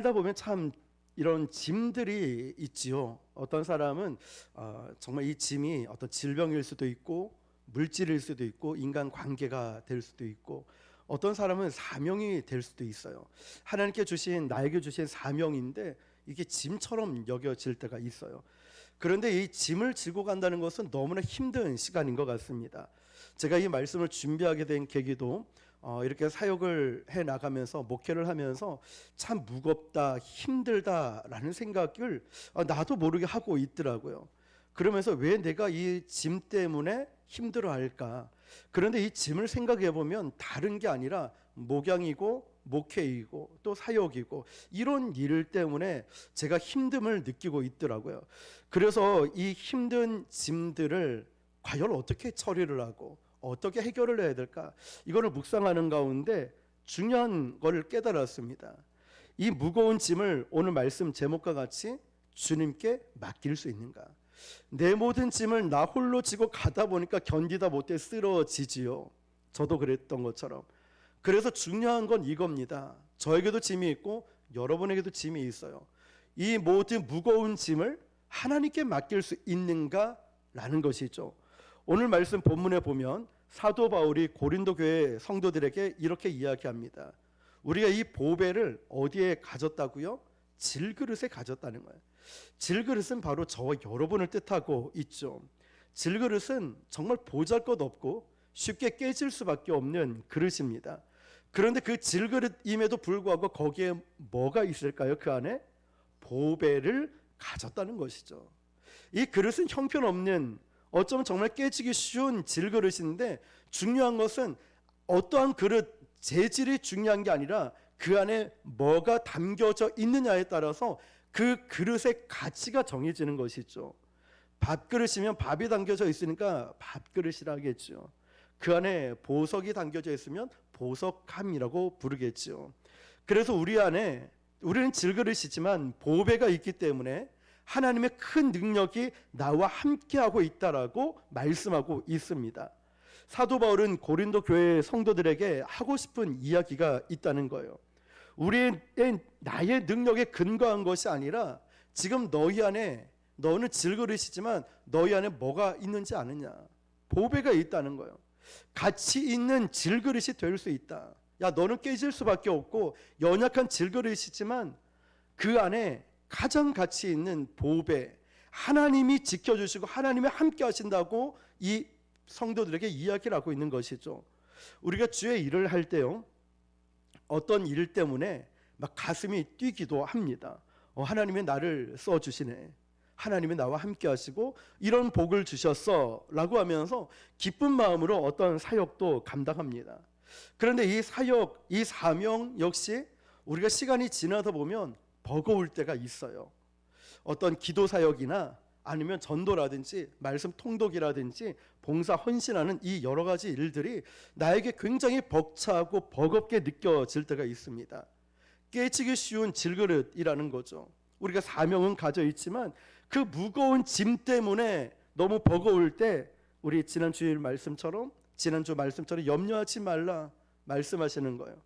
살다 보면 참 이런 짐들이 있지요. 어떤 사람은 정말 이 짐이 어떤 질병일 수도 있고 물질일 수도 있고 인간 관계가 될 수도 있고 어떤 사람은 사명이 될 수도 있어요. 하나님께 주신 나에게 주신 사명인데 이게 짐처럼 여겨질 때가 있어요. 그런데 이 짐을 지고 간다는 것은 너무나 힘든 시간인 것 같습니다. 제가 이 말씀을 준비하게 된 계기도 이렇게 사역을 해 나가면서 목회를 하면서 참 무겁다, 힘들다라는 생각을 나도 모르게 하고 있더라고요. 그러면서 왜 내가 이 짐 때문에 힘들어할까? 그런데 이 짐을 생각해 보면 다른 게 아니라 목양이고 목회이고 또 사역이고 이런 일 때문에 제가 힘듦을 느끼고 있더라고요. 그래서 이 힘든 짐들을 과연 어떻게 처리를 하고 어떻게 해결을 해야 될까? 이거를 묵상하는 가운데 중요한 걸 깨달았습니다. 이 무거운 짐을 오늘 말씀 제목과 같이 주님께 맡길 수 있는가? 내 모든 짐을 나 홀로 지고 가다 보니까 견디다 못해 쓰러지지요. 저도 그랬던 것처럼. 그래서 중요한 건 이겁니다. 저에게도 짐이 있고 여러분에게도 짐이 있어요. 이 모든 무거운 짐을 하나님께 맡길 수 있는가라는 것이죠. 오늘 말씀 본문에 보면 사도 바울이 고린도 교회 성도들에게 이렇게 이야기합니다. 우리가 이 보배를 어디에 가졌다고요? 질그릇에 가졌다는 거예요. 질그릇은 바로 저와 여러분을 뜻하고 있죠. 질그릇은 정말 보잘것없고 쉽게 깨질 수밖에 없는 그릇입니다. 그런데 그 질그릇임에도 불구하고 거기에 뭐가 있을까요? 그 안에 보배를 가졌다는 것이죠. 이 그릇은 형편없는, 어쩌면 정말 깨지기 쉬운 질그릇인데 중요한 것은 어떠한 그릇 재질이 중요한 게 아니라 그 안에 뭐가 담겨져 있느냐에 따라서 그 그릇의 가치가 정해지는 것이죠. 밥그릇이면 밥이 담겨져 있으니까 밥그릇이라 하겠죠. 그 안에 보석이 담겨져 있으면 보석함이라고 부르겠죠. 그래서 우리는 질그릇이지만 보배가 있기 때문에 하나님의 큰 능력이 나와 함께하고 있다라고 말씀하고 있습니다. 사도 바울은 고린도 교회 성도들에게 하고 싶은 이야기가 있다는 거예요. 나의 능력에 근거한 것이 아니라 지금 너희 안에, 너는 질그릇이지만 너희 안에 뭐가 있는지 아느냐? 보배가 있다는 거예요. 가치 있는 질그릇이 될 수 있다. 야, 너는 깨질 수밖에 없고 연약한 질그릇이지만 그 안에 가장 가치 있는 보배, 하나님이 지켜주시고 하나님이 함께 하신다고 이 성도들에게 이야기를 하고 있는 것이죠. 우리가 주의 일을 할 때요, 어떤 일 때문에 막 가슴이 뛰기도 합니다. 하나님이 나를 써주시네, 하나님이 나와 함께 하시고 이런 복을 주셨어 라고 하면서 기쁜 마음으로 어떤 사역도 감당합니다. 그런데 이 사역, 이 사명 역시 우리가 시간이 지나다 보면 버거울 때가 있어요. 어떤 기도 사역이나 아니면 전도라든지 말씀 통독이라든지 봉사 헌신하는 이 여러 가지 일들이 나에게 굉장히 벅차고 버겁게 느껴질 때가 있습니다. 깨지기 쉬운 질그릇이라는 거죠. 우리가 사명은 가져 있지만 그 무거운 짐 때문에 너무 버거울 때 우리 지난주 말씀처럼 염려하지 말라 말씀하시는 거예요.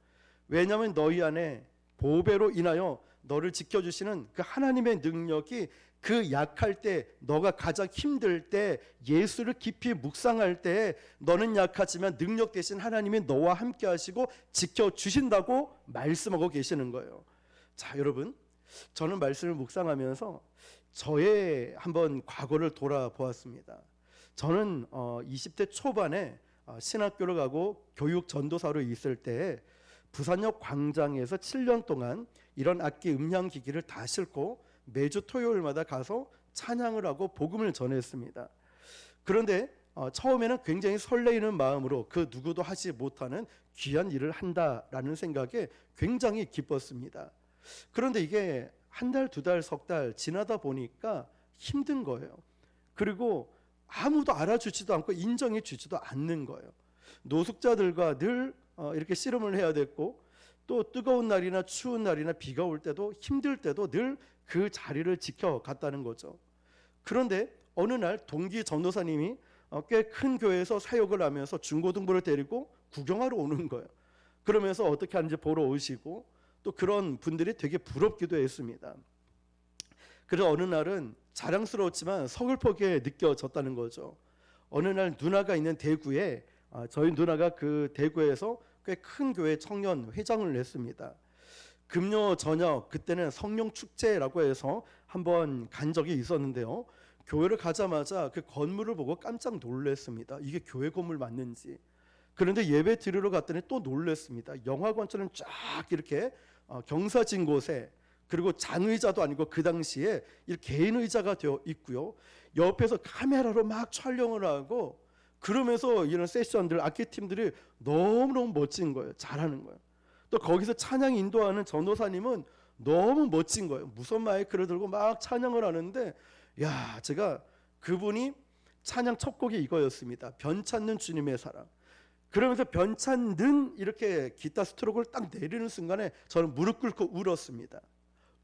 왜냐하면 너희 안에 보배로 인하여 너를 지켜주시는 그 하나님의 능력이 그 약할 때, 너가 가장 힘들 때, 예수를 깊이 묵상할 때 너는 약하지만 능력 대신 하나님이 너와 함께 하시고 지켜주신다고 말씀하고 계시는 거예요. 자, 여러분, 저는 말씀을 묵상하면서 저의 한번 과거를 돌아보았습니다. 저는 20대 초반에 신학교를 가고 교육 전도사로 있을 때 부산역 광장에서 7년 동안 이런 악기 음향기기를 다 싣고 매주 토요일마다 가서 찬양을 하고 복음을 전했습니다. 그런데 처음에는 굉장히 설레이는 마음으로 그 누구도 하지 못하는 귀한 일을 한다라는 생각에 굉장히 기뻤습니다. 그런데 이게 한 달, 두 달, 석 달 지나다 보니까 힘든 거예요. 그리고 아무도 알아주지도 않고 인정해 주지도 않는 거예요. 노숙자들과 늘 이렇게 씨름을 해야 됐고, 또 뜨거운 날이나 추운 날이나 비가 올 때도 힘들 때도 늘 그 자리를 지켜갔다는 거죠. 그런데 어느 날 동기 전도사님이 꽤 큰 교회에서 사역을 하면서 중고등부를 데리고 구경하러 오는 거예요. 그러면서 어떻게 하는지 보러 오시고 또 그런 분들이 되게 부럽기도 했습니다. 그래서 어느 날은 자랑스러웠지만 서글프게 느껴졌다는 거죠. 어느 날 누나가 있는 대구에 저희 누나가 그 대구에서 꽤 큰 교회 청년 회장을 했습니다. 금요 저녁 그때는 성령 축제라고 해서 한번 간 적이 있었는데요. 교회를 가자마자 그 건물을 보고 깜짝 놀랐습니다. 이게 교회 건물 맞는지. 그런데 예배 드리러 갔더니 또 놀랐습니다. 영화관처럼 쫙 이렇게 경사진 곳에, 그리고 잔의자도 아니고 그 당시에 개인 의자가 되어 있고요. 옆에서 카메라로 막 촬영을 하고, 그러면서 이런 세션들, 악기팀들이 너무너무 멋진 거예요. 잘하는 거예요. 또 거기서 찬양 인도하는 전도사님은 너무 멋진 거예요. 무선 마이크를 들고 막 찬양을 하는데, 야, 제가 그분이 찬양 첫 곡이 이거였습니다. 변찮는 주님의 사랑. 그러면서 변찮는 이렇게 기타 스트로크를 딱 내리는 순간에 저는 무릎 꿇고 울었습니다.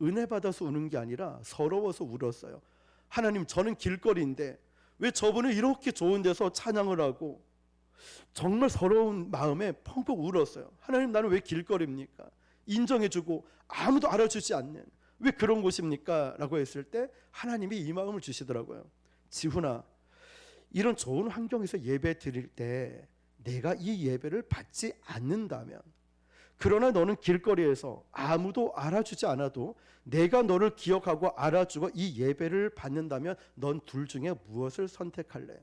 은혜 받아서 우는 게 아니라 서러워서 울었어요. 하나님, 저는 길거리인데 왜 저분은 이렇게 좋은 데서 찬양을 하고, 정말 서러운 마음에 펑펑 울었어요. 하나님, 나는 왜 길거리입니까? 인정해주고 아무도 알아주지 않는, 왜 그런 곳입니까? 라고 했을 때 하나님이 이 마음을 주시더라고요. 지훈아, 이런 좋은 환경에서 예배 드릴 때 내가 이 예배를 받지 않는다면, 그러나 너는 길거리에서 아무도 알아주지 않아도 내가 너를 기억하고 알아주고 이 예배를 받는다면 넌 둘 중에 무엇을 선택할래?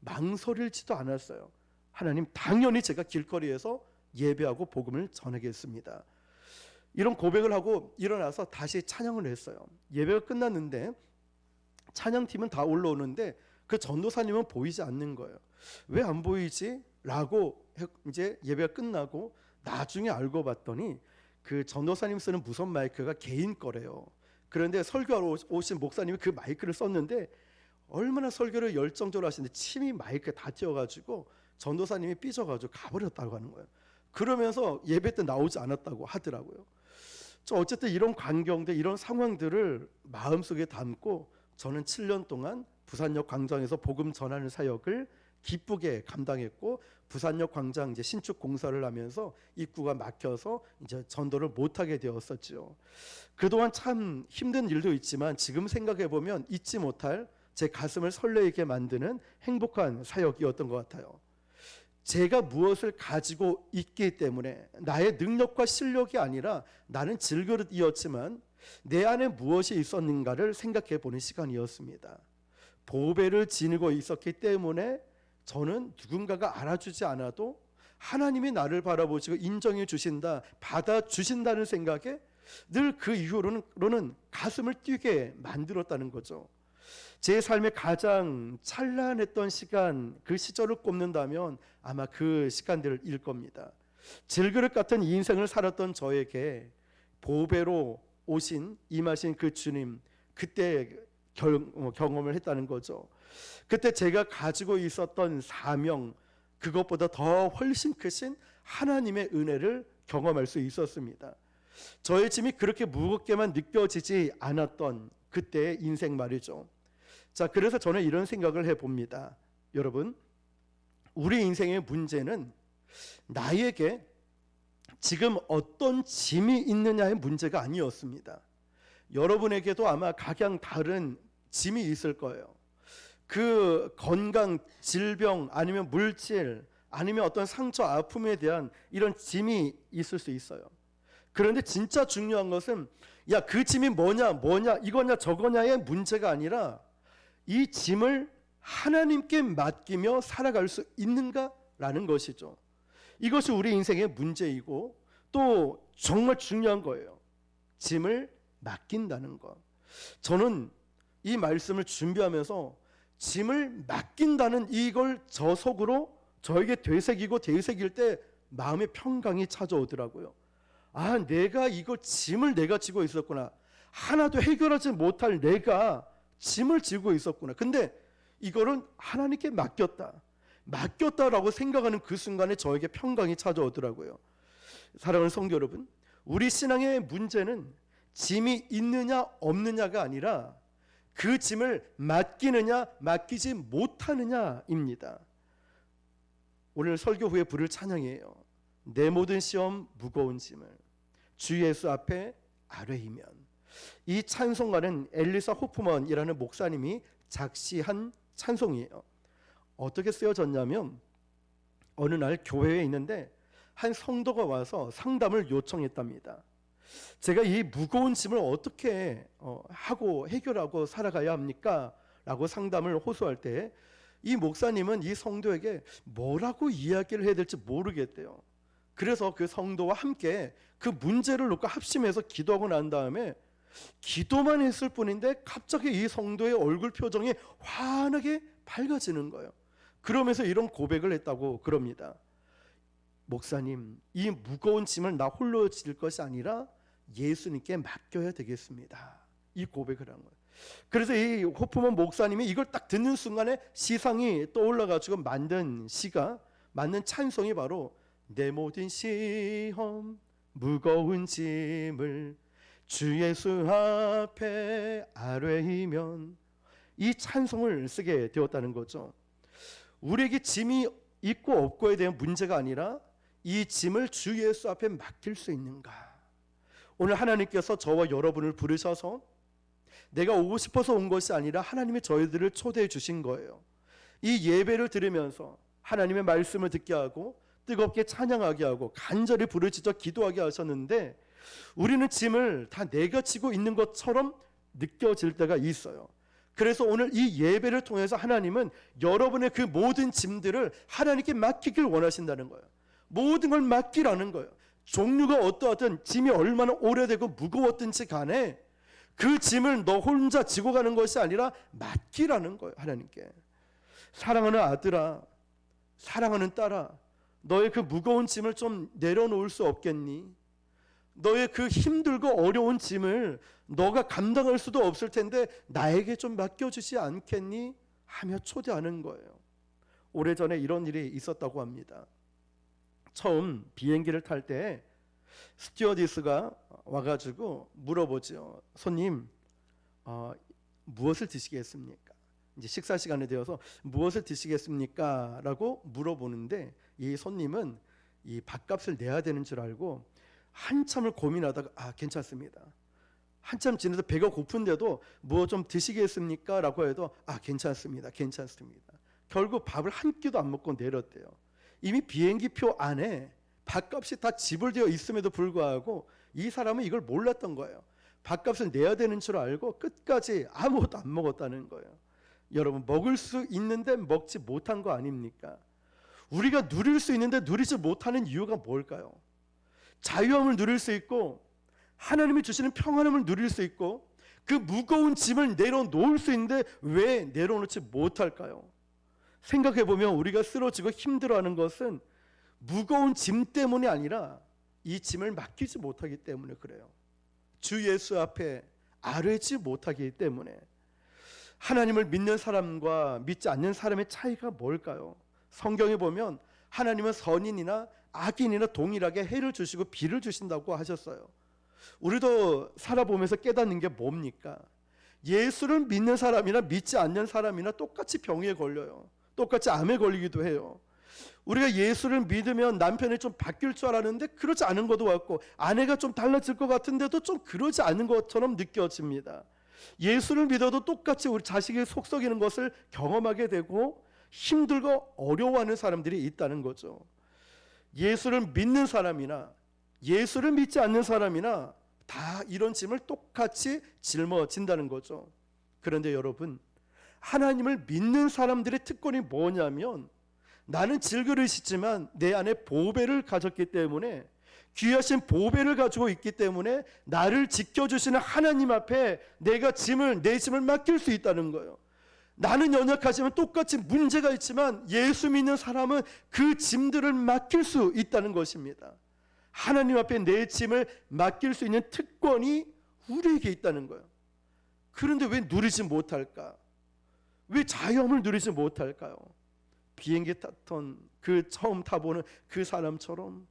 망설일지도 않았어요. 하나님, 당연히 제가 길거리에서 예배하고 복음을 전하겠습니다. 이런 고백을 하고 일어나서 다시 찬양을 했어요. 예배가 끝났는데 찬양팀은 다 올라오는데 그 전도사님은 보이지 않는 거예요. 왜 안 보이지? 라고 이제 예배가 끝나고 나중에 알고 봤더니 그 전도사님 쓰는 무선 마이크가 개인 거래요. 그런데 설교하러 오신 목사님이 그 마이크를 썼는데 얼마나 설교를 열정적으로 하시는데 침이 마이크에 다 튀어가지고 전도사님이 삐져가지고 가버렸다고 하는 거예요. 그러면서 예배 때 나오지 않았다고 하더라고요. 어쨌든 이런 광경들, 이런 상황들을 마음속에 담고 저는 7년 동안 부산역 광장에서 복음 전하는 사역을 기쁘게 감당했고, 부산역 광장 이제 신축 공사를 하면서 입구가 막혀서 이제 전도를 못하게 되었었죠. 그동안 참 힘든 일도 있지만 지금 생각해 보면 잊지 못할, 제 가슴을 설레게 만드는 행복한 사역이었던 것 같아요. 제가 무엇을 가지고 있기 때문에, 나의 능력과 실력이 아니라 나는 질그릇이었지만 내 안에 무엇이 있었는가를 생각해 보는 시간이었습니다. 보배를 지니고 있었기 때문에 저는 누군가가 알아주지 않아도 하나님이 나를 바라보시고 인정해 주신다, 받아주신다는 생각에 늘 그 이후로는 가슴을 뛰게 만들었다는 거죠. 제 삶의 가장 찬란했던 시간, 그 시절을 꼽는다면 아마 그 시간들일 겁니다. 질그릇 같은 인생을 살았던 저에게 보배로 오신, 임하신 그 주님, 그때 경험을 했다는 거죠. 그때 제가 가지고 있었던 사명, 그것보다 더 훨씬 크신 하나님의 은혜를 경험할 수 있었습니다. 저의 짐이 그렇게 무겁게만 느껴지지 않았던 그때의 인생 말이죠. 자, 그래서 저는 이런 생각을 해봅니다. 여러분, 우리 인생의 문제는 나에게 지금 어떤 짐이 있느냐의 문제가 아니었습니다. 여러분에게도 아마 각양 다른 짐이 있을 거예요. 그 건강, 질병, 아니면 물질, 아니면 어떤 상처, 아픔에 대한 이런 짐이 있을 수 있어요. 그런데 진짜 중요한 것은, 야, 그 짐이 뭐냐, 이거냐, 저거냐의 문제가 아니라 이 짐을 하나님께 맡기며 살아갈 수 있는가라는 것이죠. 이것이 우리 인생의 문제이고 또 정말 중요한 거예요. 짐을 맡긴다는 것. 저는 이 말씀을 준비하면서 짐을 맡긴다는 이걸 저 속으로 저에게 되새길 때 마음의 평강이 찾아오더라고요. 아, 내가 이거 짐을 내가 지고 있었구나. 하나도 해결하지 못할 내가 짐을 지고 있었구나. 근데 이거는 하나님께 맡겼다라고 생각하는 그 순간에 저에게 평강이 찾아오더라고요. 사랑하는 성도 여러분, 우리 신앙의 문제는 짐이 있느냐 없느냐가 아니라 그 짐을 맡기느냐 맡기지 못하느냐입니다. 오늘 설교 후에 부를 찬양이에요. 내 모든 시험 무거운 짐을. 주 예수 앞에 아뢰이면. 이 찬송가는 엘리사 호프먼이라는 목사님이 작시한 찬송이에요. 어떻게 쓰여졌냐면 어느 날 교회에 있는데 한 성도가 와서 상담을 요청했답니다. 제가 이 무거운 짐을 어떻게 하고 해결하고 살아가야 합니까? 라고 상담을 호소할 때 이 목사님은 이 성도에게 뭐라고 이야기를 해야 될지 모르겠대요. 그래서 그 성도와 함께 그 문제를 놓고 합심해서 기도하고 난 다음에 기도만 했을 뿐인데 갑자기 이 성도의 얼굴 표정이 환하게 밝아지는 거예요. 그러면서 이런 고백을 했다고 그럽니다. 목사님, 이 무거운 짐을 나 홀로 질 것이 아니라 예수님께 맡겨야 되겠습니다. 이 고백을 한 거예요. 그래서 이 호프먼 목사님이 이걸 딱 듣는 순간에 시상이 떠올라가지고 만든 시가, 만든 찬송이 바로 내 모든 시험 무거운 짐을 주 예수 앞에 아뢰이면, 이 찬송을 쓰게 되었다는 거죠. 우리에게 짐이 있고 없고에 대한 문제가 아니라 이 짐을 주 예수 앞에 맡길 수 있는가. 오늘 하나님께서 저와 여러분을 부르셔서 내가 오고 싶어서 온 것이 아니라 하나님이 저희들을 초대해 주신 거예요. 이 예배를 들으면서 하나님의 말씀을 듣게 하고 뜨겁게 찬양하게 하고 간절히 부르짖어 기도하게 하셨는데 우리는 짐을 다 내가 지고 있는 것처럼 느껴질 때가 있어요. 그래서 오늘 이 예배를 통해서 하나님은 여러분의 그 모든 짐들을 하나님께 맡기길 원하신다는 거예요. 모든 걸 맡기라는 거예요. 종류가 어떠하든 짐이 얼마나 오래되고 무거웠든지 간에 그 짐을 너 혼자 지고 가는 것이 아니라 맡기라는 거예요. 하나님께. 사랑하는 아들아, 사랑하는 딸아, 너의 그 무거운 짐을 좀 내려놓을 수 없겠니? 너의 그 힘들고 어려운 짐을 너가 감당할 수도 없을 텐데 나에게 좀 맡겨주지 않겠니? 하며 초대하는 거예요. 오래전에 이런 일이 있었다고 합니다. 처음 비행기를 탈 때 스튜어디스가 와가지고 물어보죠. 손님, 무엇을 드시겠습니까? 이제 식사 시간이 되어서 무엇을 드시겠습니까? 라고 물어보는데 이 손님은 이 밥값을 내야 되는 줄 알고 한참을 고민하다가 괜찮습니다. 한참 지나서 배가 고픈데도 뭐 좀 드시겠습니까? 라고 해도 괜찮습니다. 괜찮습니다. 결국 밥을 한 끼도 안 먹고 내렸대요. 이미 비행기표 안에 밥값이 다 지불되어 있음에도 불구하고 이 사람은 이걸 몰랐던 거예요. 밥값을 내야 되는 줄 알고 끝까지 아무것도 안 먹었다는 거예요. 여러분, 먹을 수 있는데 먹지 못한 거 아닙니까? 우리가 누릴 수 있는데 누리지 못하는 이유가 뭘까요? 자유함을 누릴 수 있고 하나님이 주시는 평안함을 누릴 수 있고 그 무거운 짐을 내려놓을 수 있는데 왜 내려놓지 못할까요? 생각해보면 우리가 쓰러지고 힘들어하는 것은 무거운 짐 때문이 아니라 이 짐을 맡기지 못하기 때문에 그래요. 주 예수 앞에 아뢰지 못하기 때문에. 하나님을 믿는 사람과 믿지 않는 사람의 차이가 뭘까요? 성경에 보면 하나님은 선인이나 악인이나 동일하게 해를 주시고 비를 주신다고 하셨어요. 우리도 살아보면서 깨닫는 게 뭡니까? 예수를 믿는 사람이나 믿지 않는 사람이나 똑같이 병에 걸려요. 똑같이 암에 걸리기도 해요. 우리가 예수를 믿으면 남편이 좀 바뀔 줄 알았는데 그러지 않은 것도 같고 아내가 좀 달라질 것 같은데도 좀 그러지 않은 것처럼 느껴집니다. 예수를 믿어도 똑같이 우리 자식이 속썩이는 것을 경험하게 되고 힘들고 어려워하는 사람들이 있다는 거죠. 예수를 믿는 사람이나 예수를 믿지 않는 사람이나 다 이런 짐을 똑같이 짊어진다는 거죠. 그런데 여러분, 하나님을 믿는 사람들의 특권이 뭐냐면 나는 질그릇이지만 내 안에 보배를 가졌기 때문에 귀하신 보배를 가지고 있기 때문에 나를 지켜주시는 하나님 앞에 내가 내 짐을 맡길 수 있다는 거예요. 나는 연약하지만 똑같이 문제가 있지만 예수 믿는 사람은 그 짐들을 맡길 수 있다는 것입니다. 하나님 앞에 내 짐을 맡길 수 있는 특권이 우리에게 있다는 거예요. 그런데 왜 누리지 못할까? 왜 자유함을 누리지 못할까요? 비행기 탔던 그 처음 타보는 그 사람처럼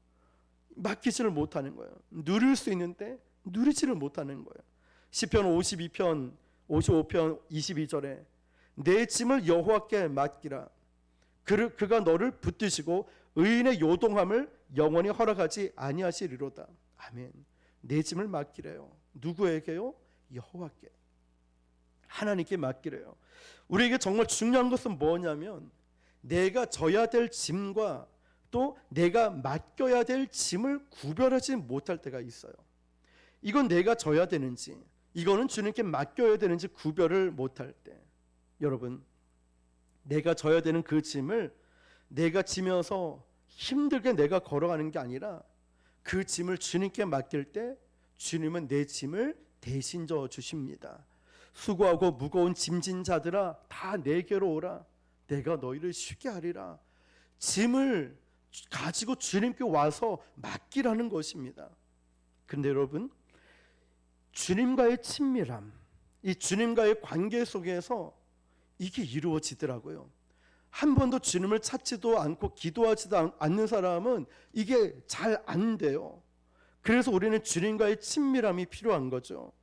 맡기지를 못하는 거예요. 누릴 수 있는데 누리지를 못하는 거예요. 시편 52편 55편 22절에 내 짐을 여호와께 맡기라. 그가 너를 붙드시고 의인의 요동함을 영원히 허락하지 아니하시리로다. 아멘. 내 짐을 맡기래요. 누구에게요? 여호와께, 하나님께 맡기래요. 우리에게 정말 중요한 것은 뭐냐면 내가 져야 될 짐과 또 내가 맡겨야 될 짐을 구별하지 못할 때가 있어요. 이건 내가 져야 되는지, 이거는 주님께 맡겨야 되는지 구별을 못할 때, 여러분, 내가 져야 되는 그 짐을 내가 지면서 힘들게 내가 걸어가는 게 아니라 그 짐을 주님께 맡길 때 주님은 내 짐을 대신 져 주십니다. 수고하고 무거운 짐진 자들아 다 내게로 오라, 내가 너희를 쉬게 하리라. 짐을 가지고 주님께 와서 맡기라는 것입니다. 근데 여러분, 주님과의 친밀함, 이 주님과의 관계 속에서 이게 이루어지더라고요. 한 번도 주님을 찾지도 않고 기도하지도 않는 사람은 이게 잘 안 돼요. 그래서 우리는 주님과의 친밀함이 필요한 거죠.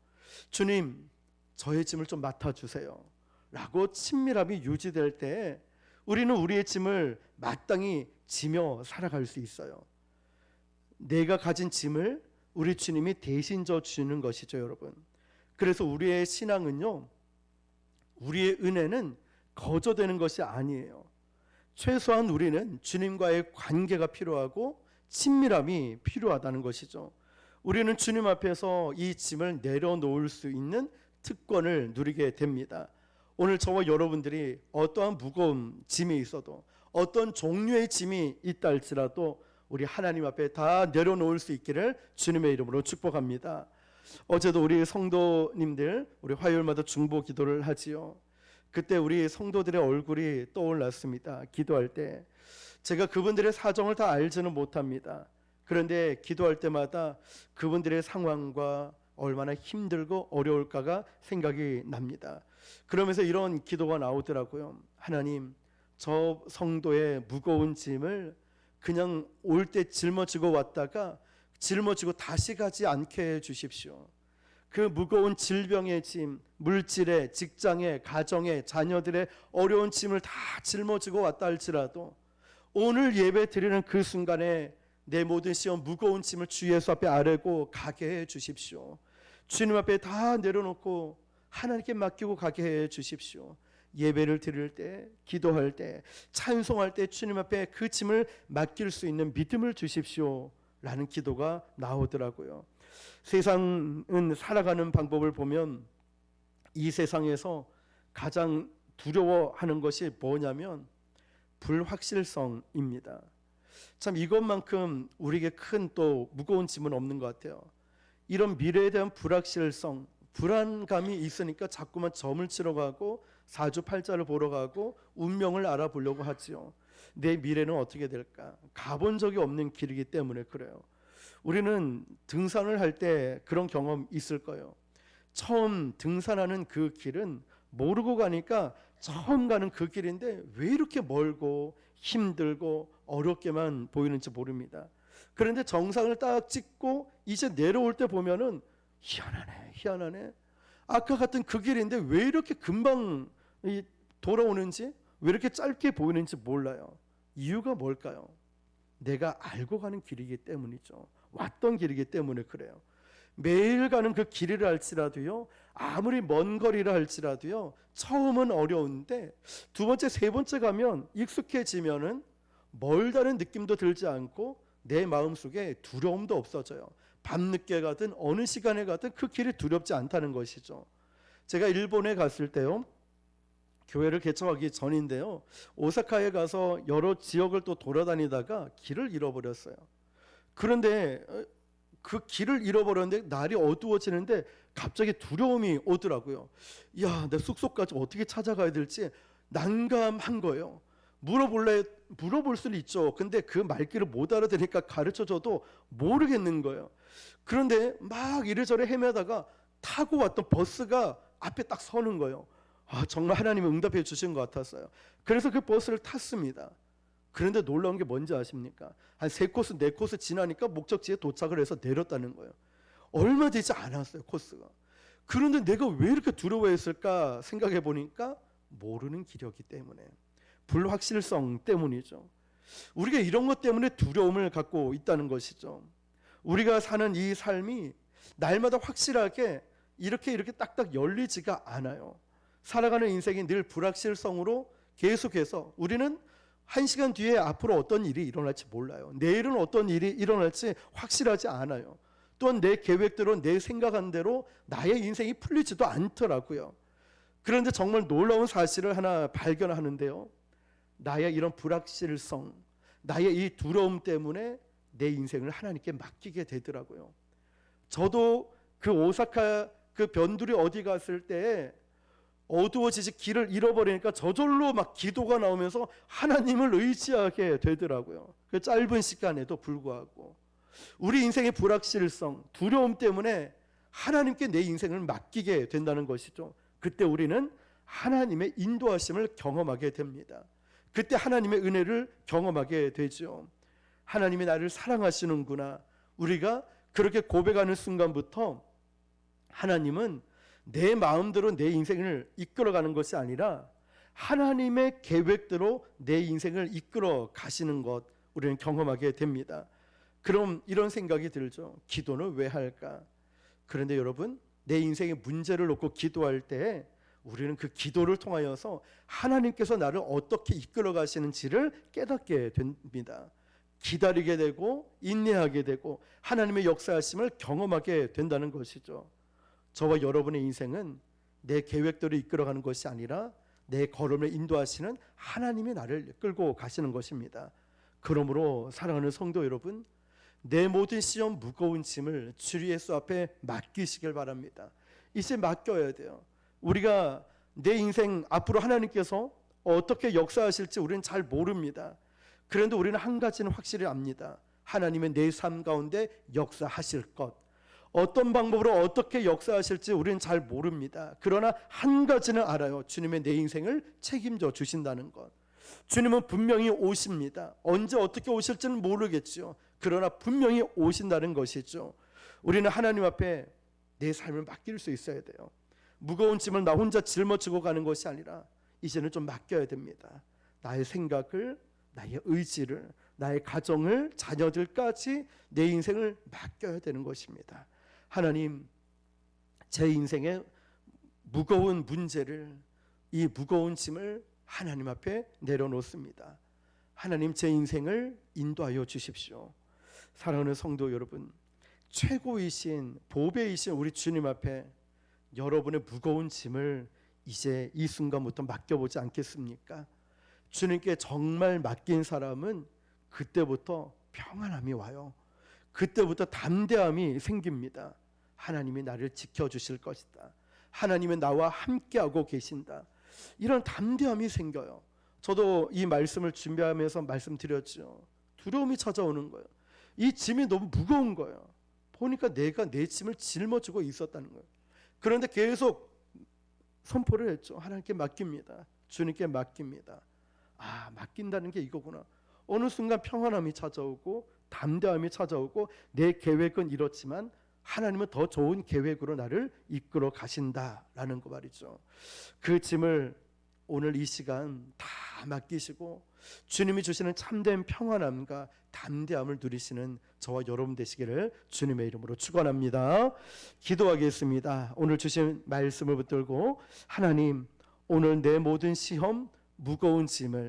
주님, 저의 짐을 좀 맡아주세요 라고 친밀함이 유지될 때 우리는 우리의 짐을 마땅히 지며 살아갈 수 있어요. 내가 가진 짐을 우리 주님이 대신 져 주는 것이죠, 여러분. 그래서 우리의 신앙은요, 우리의 은혜는 거저되는 것이 아니에요. 최소한 우리는 주님과의 관계가 필요하고 친밀함이 필요하다는 것이죠. 우리는 주님 앞에서 이 짐을 내려놓을 수 있는 특권을 누리게 됩니다. 오늘 저와 여러분들이 어떠한 무거운 짐이 있어도, 어떤 종류의 짐이 있다 할지라도 우리 하나님 앞에 다 내려놓을 수 있기를 주님의 이름으로 축복합니다. 어제도 우리 성도님들, 우리 화요일마다 중보 기도를 하지요. 그때 우리 성도들의 얼굴이 떠올랐습니다. 기도할 때 제가 그분들의 사정을 다 알지는 못합니다. 그런데 기도할 때마다 그분들의 상황과 얼마나 힘들고 어려울까가 생각이 납니다. 그러면서 이런 기도가 나오더라고요. 하나님, 저 성도의 무거운 짐을 그냥 올 때 짊어지고 왔다가 짊어지고 다시 가지 않게 해주십시오. 그 무거운 질병의 짐, 물질의, 직장의, 가정의, 자녀들의 어려운 짐을 다 짊어지고 왔다 할지라도 오늘 예배 드리는 그 순간에 내 모든 시험 무거운 짐을 주 예수 앞에 아뢰고 가게 해 주십시오. 주님 앞에 다 내려놓고 하나님께 맡기고 가게 해 주십시오. 예배를 드릴 때, 기도할 때, 찬송할 때 주님 앞에 그 짐을 맡길 수 있는 믿음을 주십시오 라는 기도가 나오더라고요. 세상은 살아가는 방법을 보면 이 세상에서 가장 두려워하는 것이 뭐냐면 불확실성입니다. 참 이것만큼 우리에게 큰 또 무거운 짐은 없는 것 같아요. 이런 미래에 대한 불확실성, 불안감이 있으니까 자꾸만 점을 치러 가고 사주팔자를 보러 가고 운명을 알아보려고 하지요. 내 미래는 어떻게 될까? 가본 적이 없는 길이기 때문에 그래요. 우리는 등산을 할 때 그런 경험 있을 거예요. 처음 등산하는 그 길은 모르고 가니까 처음 가는 그 길인데 왜 이렇게 멀고 힘들고 어렵게만 보이는지 모릅니다. 그런데 정상을 딱 찍고 이제 내려올 때 보면은 희한하네. 아까 갔던 그 길인데 왜 이렇게 금방 돌아오는지, 왜 이렇게 짧게 보이는지 몰라요. 이유가 뭘까요? 내가 알고 가는 길이기 때문이죠. 왔던 길이기 때문에 그래요. 매일 가는 그 길이라 할지라도요, 아무리 먼 거리라 할지라도요, 처음은 어려운데 두 번째, 세 번째 가면 익숙해지면은 멀다는 느낌도 들지 않고 내 마음속에 두려움도 없어져요. 밤늦게 가든 어느 시간에 가든 그 길이 두렵지 않다는 것이죠. 제가 일본에 갔을 때요, 교회를 개척하기 전인데요, 오사카에 가서 여러 지역을 또 돌아다니다가 길을 잃어버렸어요. 그런데 그 길을 잃어버렸는데 날이 어두워지는데 갑자기 두려움이 오더라고요. 야, 내 숙소까지 어떻게 찾아가야 될지 난감한 거예요. 물어볼 수는 있죠. 근데 그 말귀를 못 알아들으니까 가르쳐줘도 모르겠는 거예요. 그런데 막 이래저래 헤매다가 타고 왔던 버스가 앞에 딱 서는 거예요. 정말 하나님이 응답해 주신 것 같았어요. 그래서 그 버스를 탔습니다. 그런데 놀라운 게 뭔지 아십니까? 한 3코스, 4코스 지나니까 목적지에 도착을 해서 내렸다는 거예요. 얼마 되지 않았어요, 코스가. 그런데 내가 왜 이렇게 두려워했을까 생각해 보니까 모르는 길이었기 때문에, 불확실성 때문이죠. 우리가 이런 것 때문에 두려움을 갖고 있다는 것이죠. 우리가 사는 이 삶이 날마다 확실하게 이렇게 딱딱 열리지가 않아요. 살아가는 인생이 늘 불확실성으로 계속해서 우리는 1시간 뒤에 앞으로 어떤 일이 일어날지 몰라요. 내일은 어떤 일이 일어날지 확실하지 않아요. 또한 내 계획대로 내 생각한 대로 나의 인생이 풀리지도 않더라고요. 그런데 정말 놀라운 사실을 하나 발견하는데요. 나의 이런 불확실성, 나의 이 두려움 때문에 내 인생을 하나님께 맡기게 되더라고요. 저도 그 오사카 그 변두리 어디 갔을 때 어두워지지 길을 잃어버리니까 저절로 막 기도가 나오면서 하나님을 의지하게 되더라고요. 그 짧은 시간에도 불구하고 우리 인생의 불확실성, 두려움 때문에 하나님께 내 인생을 맡기게 된다는 것이죠. 그때 우리는 하나님의 인도하심을 경험하게 됩니다. 그때 하나님의 은혜를 경험하게 되죠. 하나님이 나를 사랑하시는구나. 우리가 그렇게 고백하는 순간부터 하나님은 내 마음대로 내 인생을 이끌어가는 것이 아니라 하나님의 계획대로 내 인생을 이끌어 가시는 것 우리는 경험하게 됩니다. 그럼 이런 생각이 들죠. 기도는 왜 할까? 그런데 여러분, 내 인생의 문제를 놓고 기도할 때 우리는 그 기도를 통하여서 하나님께서 나를 어떻게 이끌어 가시는지를 깨닫게 됩니다. 기다리게 되고 인내하게 되고 하나님의 역사하심을 경험하게 된다는 것이죠. 저와 여러분의 인생은 내 계획대로 이끌어가는 것이 아니라 내 걸음을 인도하시는 하나님이 나를 끌고 가시는 것입니다. 그러므로 사랑하는 성도 여러분, 내 모든 시험 무거운 짐을 주 예수 앞에 맡기시길 바랍니다. 이제 맡겨야 돼요. 우리가 내 인생 앞으로 하나님께서 어떻게 역사하실지 우리는 잘 모릅니다. 그런데 우리는 한 가지는 확실히 압니다. 하나님은 내 삶 가운데 역사하실 것. 어떤 방법으로 어떻게 역사하실지 우리는 잘 모릅니다. 그러나 한 가지는 알아요. 주님의 내 인생을 책임져 주신다는 것. 주님은 분명히 오십니다. 언제 어떻게 오실지는 모르겠죠. 그러나 분명히 오신다는 것이죠. 우리는 하나님 앞에 내 삶을 맡길 수 있어야 돼요. 무거운 짐을 나 혼자 짊어지고 가는 것이 아니라 이제는 좀 맡겨야 됩니다. 나의 생각을, 나의 의지를, 나의 가정을, 자녀들까지 내 인생을 맡겨야 되는 것입니다. 하나님, 제 인생의 무거운 문제를, 이 무거운 짐을 하나님 앞에 내려놓습니다. 하나님, 제 인생을 인도하여 주십시오. 사랑하는 성도 여러분, 최고이신 보배이신 우리 주님 앞에 여러분의 무거운 짐을 이제 이 순간부터 맡겨보지 않겠습니까? 주님께 정말 맡긴 사람은 그때부터 평안함이 와요. 그때부터 담대함이 생깁니다. 하나님이 나를 지켜주실 것이다. 하나님은 나와 함께하고 계신다. 이런 담대함이 생겨요. 저도 이 말씀을 준비하면서 말씀드렸죠. 두려움이 찾아오는 거예요. 이 짐이 너무 무거운 거예요. 보니까 내가 내 짐을 짊어지고 있었다는 거예요. 그런데 계속 선포를 했죠. 하나님께 맡깁니다. 주님께 맡깁니다. 아, 맡긴다는 게 이거구나. 어느 순간 평안함이 찾아오고 담대함이 찾아오고 내 계획은 이렇지만 하나님은 더 좋은 계획으로 나를 이끌어 가신다라는 거 말이죠. 그 짐을 오늘 이 시간 다 맡기시고 주님이 주시는 참된 평안함과 담대함을 누리시는 저와 여러분 되시기를 주님의 이름으로 축원합니다. 기도하겠습니다. 오늘 주신 말씀을 붙들고 하나님, 오늘 내 모든 시험 무거운 짐을